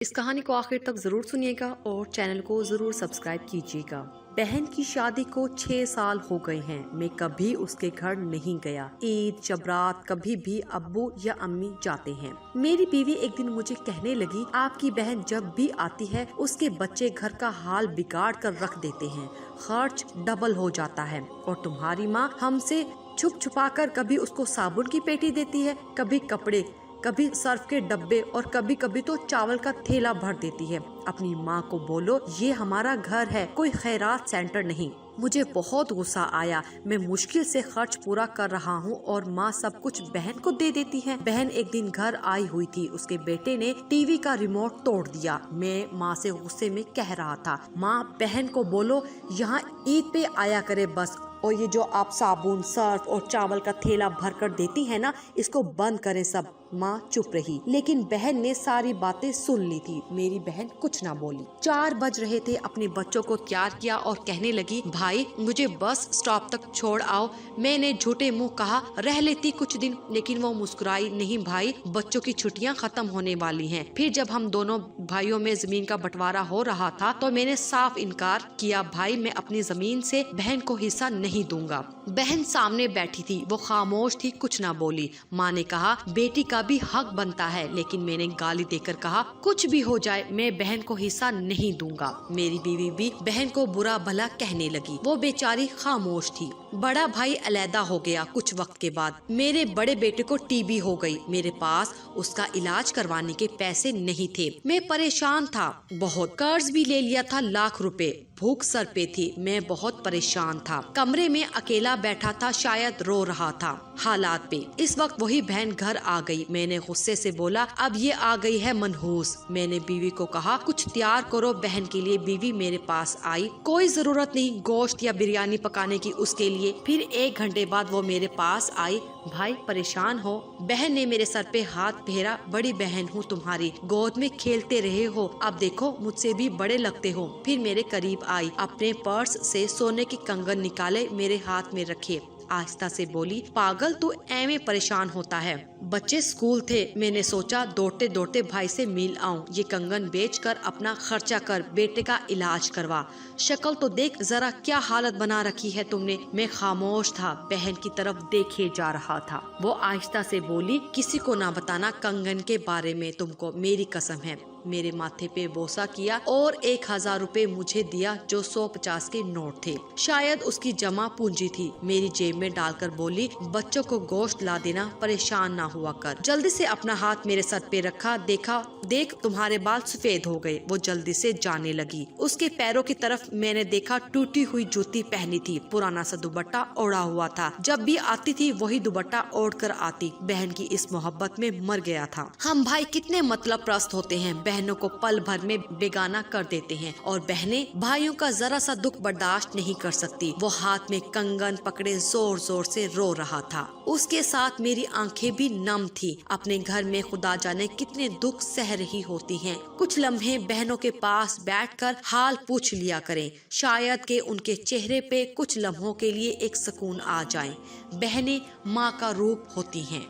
इस कहानी को आखिर तक जरूर सुनिएगा और चैनल को जरूर सब्सक्राइब कीजिएगा। बहन की शादी को 6 साल हो गए हैं। मैं कभी उसके घर नहीं गया। ईद जबरात कभी भी अब्बू या अम्मी जाते हैं। मेरी बीवी एक दिन मुझे कहने लगी, आपकी बहन जब भी आती है उसके बच्चे घर का हाल बिगाड़ कर रख देते हैं, खर्च डबल हो जाता है। और तुम्हारी माँ हमसे छुप छुपा कर कभी उसको साबुन की पेटी देती है, कभी कपड़े, कभी सर्फ के डब्बे और कभी कभी तो चावल का थैला भर देती है। अपनी माँ को बोलो ये हमारा घर है, कोई खैरात सेंटर नहीं। मुझे बहुत गुस्सा आया। मैं मुश्किल से खर्च पूरा कर रहा हूँ और माँ सब कुछ बहन को दे देती है। बहन एक दिन घर आई हुई थी, उसके बेटे ने टीवी का रिमोट तोड़ दिया। मैं माँ से गुस्से में कह रहा था, माँ बहन को बोलो यहाँ ईद पे आया करे बस, और ये जो आप साबुन सर्फ और चावल का थैला भर कर देती है ना, इसको बंद करें सब। माँ चुप रही, लेकिन बहन ने सारी बातें सुन ली थी। मेरी बहन कुछ ना बोली। 4 बज रहे थे। अपने बच्चों को तैयार किया और कहने लगी, भाई मुझे बस स्टॉप तक छोड़ आओ। मैंने झूठे मुंह कहा रह लेती कुछ दिन, लेकिन वो मुस्कुराई, नहीं भाई बच्चों की छुट्टियां खत्म होने वाली हैं। फिर जब हम दोनों भाइयों में जमीन का बंटवारा हो रहा था तो मैंने साफ इनकार किया, भाई मैं अपनी जमीन से बहन को हिस्सा नहीं दूंगा। बहन सामने बैठी थी, वो खामोश थी, कुछ ना बोली। माँ ने कहा, बेटी का भी हक बनता है, लेकिन मैंने गाली देकर कहा, कुछ भी हो जाए मैं बहन को हिस्सा नहीं दूंगा। मेरी बीवी भी बहन को बुरा भला कहने लगी। वो बेचारी खामोश थी। बड़ा भाई अलैदा हो गया कुछ वक्त के बाद। मेरे बड़े बेटे को टीबी हो गई। मेरे पास उसका इलाज करवाने के पैसे नहीं थे। मैं परेशान था, बहुत कर्ज भी ले लिया था, लाख रुपए। भूख सर पे थी, मैं बहुत परेशान था। कमरे में अकेला बैठा था, शायद रो रहा था हालात पे। इस वक्त वही बहन घर आ गई। मैंने गुस्से से बोला, अब ये आ गई है मनहूस। मैंने बीवी को कहा, कुछ तैयार करो बहन के लिए। बीवी मेरे पास आई, कोई जरूरत नहीं गोश्त या बिरयानी पकाने की उसके लिए। फिर 1 घंटे बाद वो मेरे पास आई, भाई परेशान हो? बहन ने मेरे सर पे हाथ फेरा, बड़ी बहन हूँ तुम्हारी, गोद में खेलते रहे हो, अब देखो मुझसे भी बड़े लगते हो। फिर मेरे करीब आई, अपने पर्स से सोने के कंगन निकाले, मेरे हाथ में रखे, आहिस्ता से बोली, पागल तू ऐਵੇਂ परेशान होता है। बच्चे स्कूल थे, मैंने सोचा दौड़ते दौड़ते भाई से मिल आऊं। ये कंगन बेचकर अपना खर्चा कर, बेटे का इलाज करवा। शक्ल तो देख जरा, क्या हालत बना रखी है तुमने। मैं खामोश था, बहन की तरफ देखे जा रहा था। वो आहिस्ता से बोली, किसी को ना बताना कंगन के बारे में तुमको, मेरी कसम है। मेरे माथे पे बोसा किया और 1000 रुपए मुझे दिया, जो 150 के नोट थे, शायद उसकी जमा पूंजी थी। मेरी जेब में डालकर बोली, बच्चों को गोश्त ला देना, परेशान ना हुआ कर। जल्दी से अपना हाथ मेरे सर पे रखा, देखा देख तुम्हारे बाल सफेद हो गए। वो जल्दी से जाने लगी। उसके पैरों की तरफ मैंने देखा, टूटी हुई जूती पहनी थी, पुराना सा दुपट्टा ओढ़ा हुआ था। जब भी आती थी वही दुपट्टा ओढ़ कर आती। बहन की इस मोहब्बत में मर गया था। हम भाई कितने मतलब प्रस्त होते हैं, बहनों को पल भर में बेगाना कर देते हैं, और बहनें भाइयों का जरा सा दुख बर्दाश्त नहीं कर सकती। वो हाथ में कंगन पकड़े जोर जोर से रो रहा था। उसके साथ मेरी आंखें भी नम थी। अपने घर में खुदा जाने कितने दुख सह रही होती हैं। कुछ लम्हे बहनों के पास बैठकर हाल पूछ लिया करें, शायद के उनके चेहरे पे कुछ लम्हों के लिए एक सुकून आ जाए। बहनें माँ का रूप होती हैं।